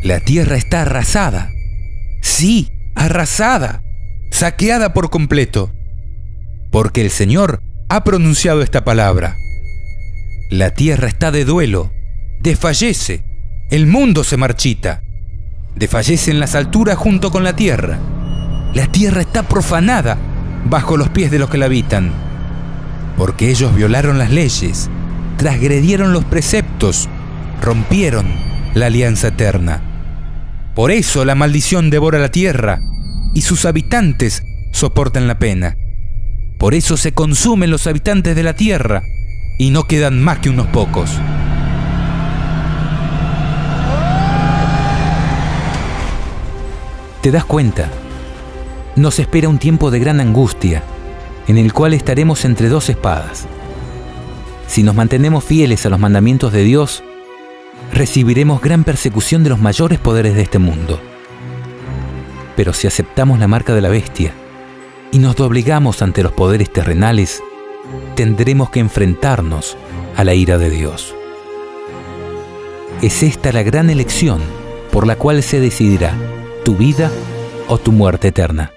La tierra está arrasada, sí, arrasada, saqueada por completo. porque el Señor ha pronunciado esta palabra. La tierra está de duelo, desfallece, el mundo se marchita, desfallece en las alturas junto con la tierra está profanada bajo los pies de los que la habitan, porque ellos violaron las leyes, transgredieron los preceptos, rompieron la alianza eterna. Por eso la maldición devora la tierra y sus habitantes soportan la pena. Por eso se consumen los habitantes de la tierra y no quedan más que unos pocos. ¿Te das cuenta? Nos espera un tiempo de gran angustia, en el cual estaremos entre dos espadas. Si nos mantenemos fieles a los mandamientos de Dios, recibiremos gran persecución de los mayores poderes de este mundo. Pero si aceptamos la marca de la bestia y nos doblegamos ante los poderes terrenales, tendremos que enfrentarnos a la ira de Dios. Es esta la gran elección por la cual se decidirá tu vida o tu muerte eterna.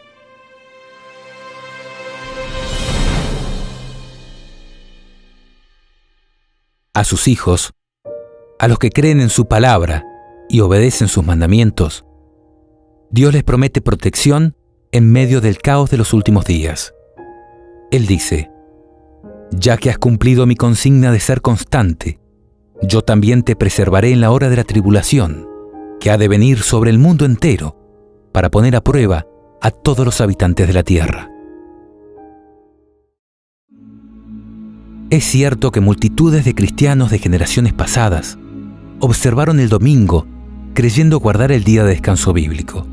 A sus hijos, a los que creen en su palabra y obedecen sus mandamientos, Dios les promete protección en medio del caos de los últimos días. Él dice: ya que has cumplido mi consigna de ser constante, yo también te preservaré en la hora de la tribulación, que ha de venir sobre el mundo entero, para poner a prueba a todos los habitantes de la tierra. Es cierto que multitudes de cristianos de generaciones pasadas observaron el domingo creyendo guardar el día de descanso bíblico,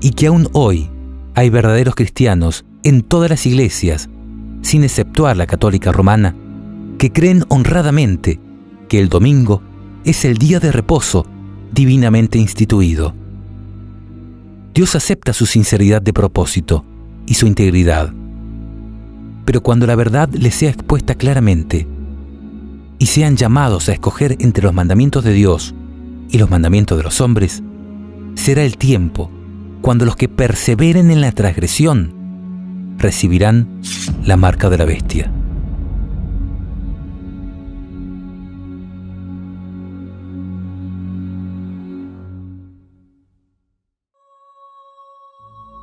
y que aún hoy hay verdaderos cristianos en todas las iglesias, sin exceptuar la católica romana, que creen honradamente que el domingo es el día de reposo divinamente instituido. Dios acepta su sinceridad de propósito y su integridad, pero cuando la verdad les sea expuesta claramente y sean llamados a escoger entre los mandamientos de Dios y los mandamientos de los hombres, será el tiempo cuando los que perseveren en la transgresión recibirán la marca de la bestia.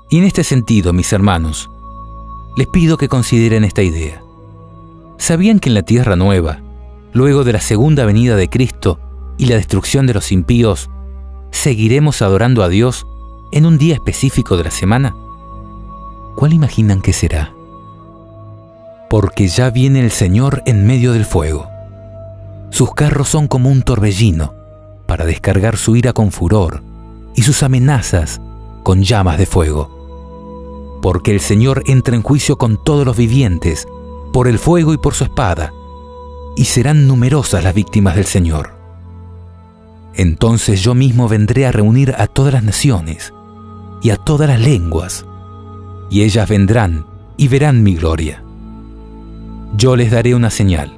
Y en este sentido, mis hermanos, les pido que consideren esta idea. ¿Sabían que en la Tierra Nueva, luego de la segunda venida de Cristo y la destrucción de los impíos, seguiremos adorando a Dios en un día específico de la semana? ¿Cuál imaginan que será? Porque ya viene el Señor en medio del fuego. Sus carros son como un torbellino para descargar su ira con furor y sus amenazas con llamas de fuego. Porque el Señor entra en juicio con todos los vivientes, por el fuego y por su espada, y serán numerosas las víctimas del Señor. Entonces yo mismo vendré a reunir a todas las naciones y a todas las lenguas, y ellas vendrán y verán mi gloria. Yo les daré una señal,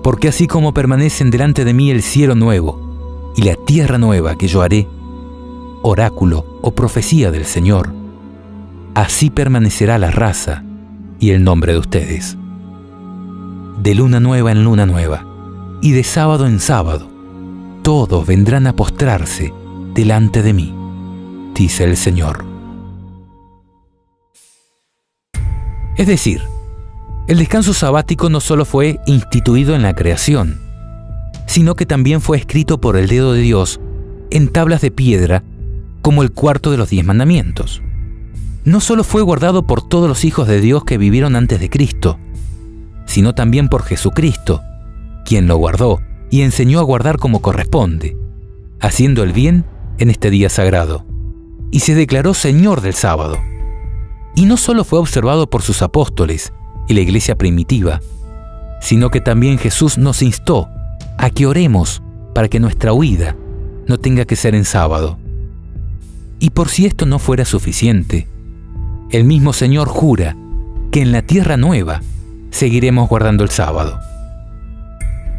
porque así como permanecen delante de mí el cielo nuevo y la tierra nueva que yo haré, oráculo o profecía del Señor, así permanecerá la raza y el nombre de ustedes. De luna nueva en luna nueva, y de sábado en sábado, todos vendrán a postrarse delante de mí, dice el Señor. Es decir, el descanso sabático no solo fue instituido en la creación, sino que también fue escrito por el dedo de Dios en tablas de piedra, como el cuarto de los 10 mandamientos. No solo fue guardado por todos los hijos de Dios que vivieron antes de Cristo, sino también por Jesucristo, quien lo guardó y enseñó a guardar como corresponde, haciendo el bien en este día sagrado, y se declaró Señor del sábado. Y no solo fue observado por sus apóstoles y la iglesia primitiva, sino que también Jesús nos instó a que oremos para que nuestra huida no tenga que ser en sábado. Y por si esto no fuera suficiente, el mismo Señor jura que en la tierra nueva seguiremos guardando el sábado.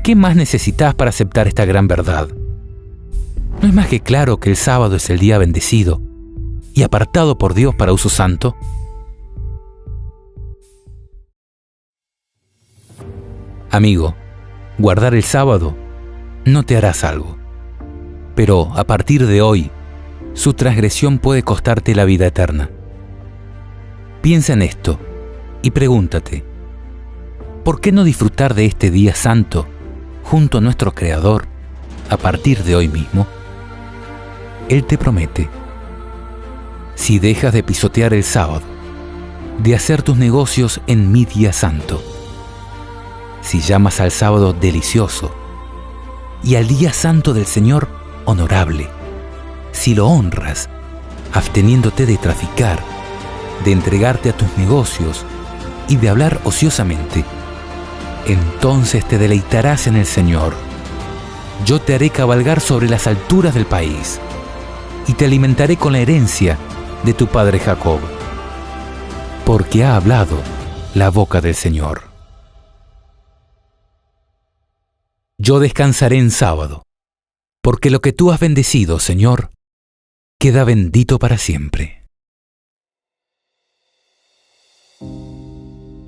¿Qué más necesitas para aceptar esta gran verdad? ¿No es más que claro que el sábado es el día bendecido y apartado por Dios para uso santo? Amigo, guardar el sábado no te hará salvo, pero a partir de hoy, su transgresión puede costarte la vida eterna. Piensa en esto y pregúntate, ¿por qué no disfrutar de este día santo junto a nuestro Creador a partir de hoy mismo? Él te promete, si dejas de pisotear el sábado, de hacer tus negocios en mi día santo, si llamas al sábado delicioso y al día santo del Señor honorable, si lo honras, absteniéndote de traficar, de entregarte a tus negocios y de hablar ociosamente, entonces te deleitarás en el Señor. Yo te haré cabalgar sobre las alturas del país y te alimentaré con la herencia de tu padre Jacob, porque ha hablado la boca del Señor. Yo descansaré en sábado, porque lo que tú has bendecido, Señor, queda bendito para siempre.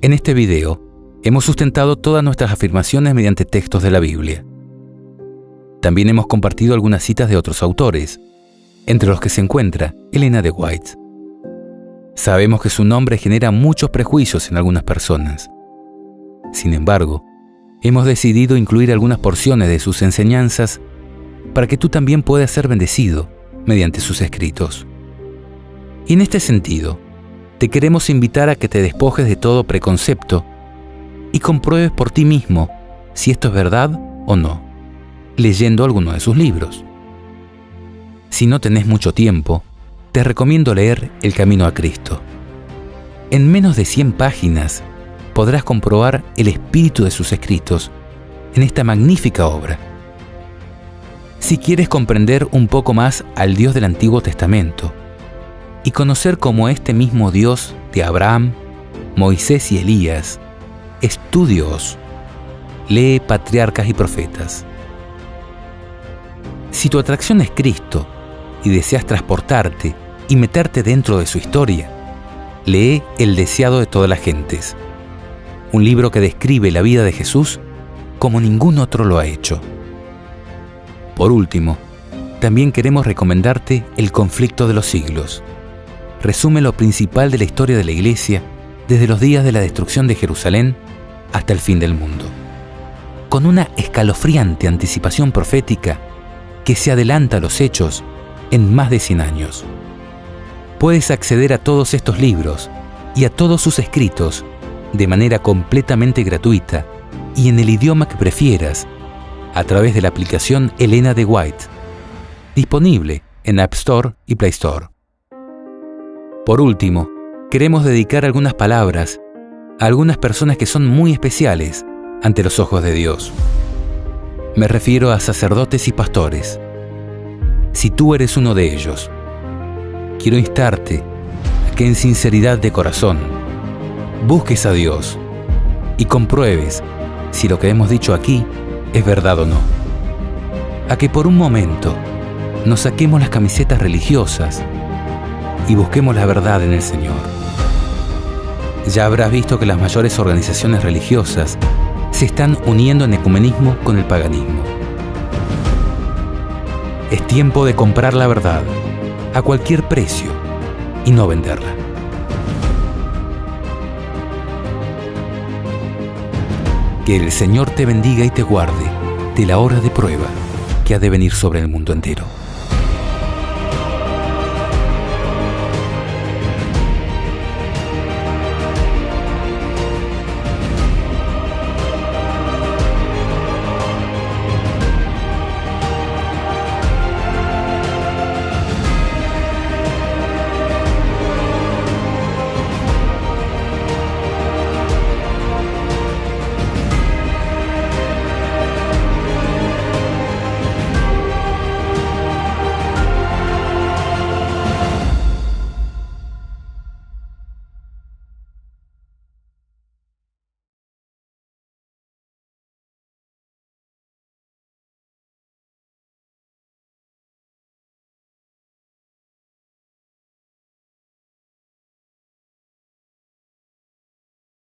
En este video, hemos sustentado todas nuestras afirmaciones mediante textos de la Biblia. También hemos compartido algunas citas de otros autores, entre los que se encuentra Elena de White. Sabemos que su nombre genera muchos prejuicios en algunas personas. Sin embargo, hemos decidido incluir algunas porciones de sus enseñanzas para que tú también puedas ser bendecido mediante sus escritos. Y en este sentido, te queremos invitar a que te despojes de todo preconcepto y compruebes por ti mismo si esto es verdad o no, leyendo alguno de sus libros. Si no tenés mucho tiempo, te recomiendo leer El Camino a Cristo. En menos de 100 páginas podrás comprobar el espíritu de sus escritos en esta magnífica obra. Si quieres comprender un poco más al Dios del Antiguo Testamento y conocer cómo este mismo Dios de Abraham, Moisés y Elías es tu Dios, lee Patriarcas y Profetas. Si tu atracción es Cristo y deseas transportarte y meterte dentro de su historia, lee El deseado de todas las gentes, un libro que describe la vida de Jesús como ningún otro lo ha hecho. Por último, también queremos recomendarte El conflicto de los siglos. Resume lo principal de la historia de la Iglesia desde los días de la destrucción de Jerusalén hasta el fin del mundo, con una escalofriante anticipación profética que se adelanta a los hechos en más de 100 años. Puedes acceder a todos estos libros y a todos sus escritos de manera completamente gratuita y en el idioma que prefieras a través de la aplicación Elena de White, disponible en App Store y Play Store. Por último, queremos dedicar algunas palabras a algunas personas que son muy especiales ante los ojos de Dios. Me refiero a sacerdotes y pastores. Si tú eres uno de ellos, quiero instarte a que en sinceridad de corazón busques a Dios y compruebes si lo que hemos dicho aquí es verdad o no. A que por un momento nos saquemos las camisetas religiosas y busquemos la verdad en el Señor. Ya habrás visto que las mayores organizaciones religiosas se están uniendo en ecumenismo con el paganismo. Es tiempo de comprar la verdad a cualquier precio y no venderla. Que el Señor te bendiga y te guarde de la hora de prueba que ha de venir sobre el mundo entero.